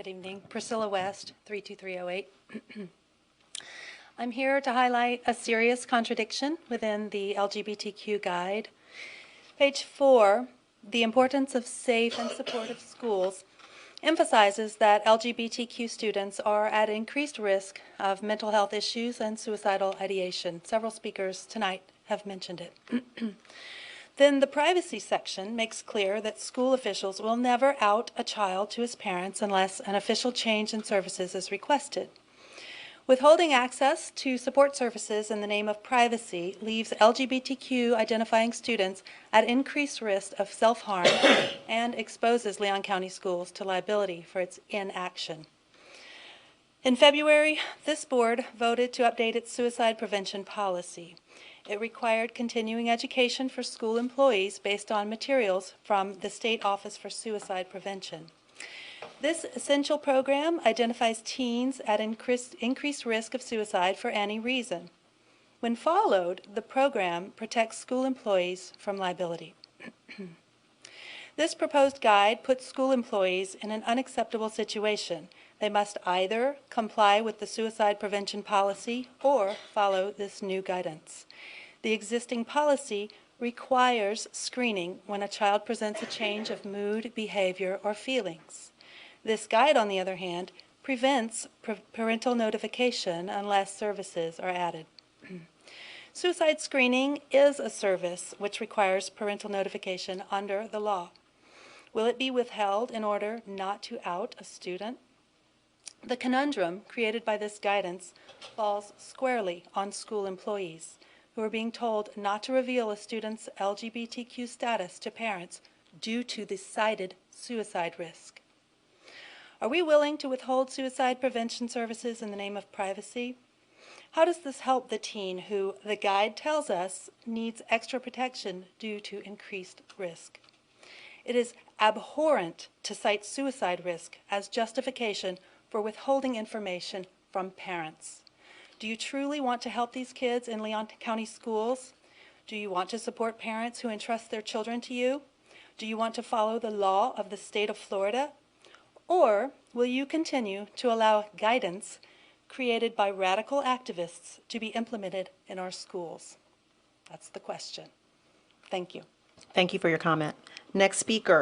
Good evening. Priscilla West, 32308. I'm here to highlight a serious contradiction within the LGBTQ guide. Page 4, the importance of safe and supportive schools, emphasizes that LGBTQ students are at increased risk of mental health issues and suicidal ideation. Several speakers tonight have mentioned it. Then the privacy section makes clear that school officials will never out a child to his parents unless an official change in services is requested. Withholding access to support services in the name of privacy leaves LGBTQ identifying students at increased risk of self-harm and exposes Leon County Schools to liability for its inaction. In February, this board voted to update its suicide prevention policy. It required continuing education for school employees based on materials from the State Office for Suicide Prevention. This essential program identifies teens at increased risk of suicide for any reason. When followed, the program protects school employees from liability. This proposed guide puts school employees in an unacceptable situation. They must either comply with the suicide prevention policy or follow this new guidance. The existing policy requires screening when a child presents a change of mood, behavior, or feelings. This guide, on the other hand, prevents parental notification unless services are added. Suicide screening is a service which requires parental notification under the law. Will it be withheld in order not to out a student? The conundrum created by this guidance falls squarely on school employees who are being told not to reveal a student's LGBTQ status to parents due to the cited suicide risk. Are we willing to withhold suicide prevention services in the name of privacy? How does this help the teen who, the guide tells us, needs extra protection due to increased risk? It is abhorrent to cite suicide risk as justification for withholding information from parents. Do you truly want to help these kids in Leon County Schools? Do you want to support parents who entrust their children to you? Do you want to follow the law of the state of Florida? Or will you continue to allow guidance created by radical activists to be implemented in our schools? That's the question. Thank you. Thank you for your comment. Next speaker.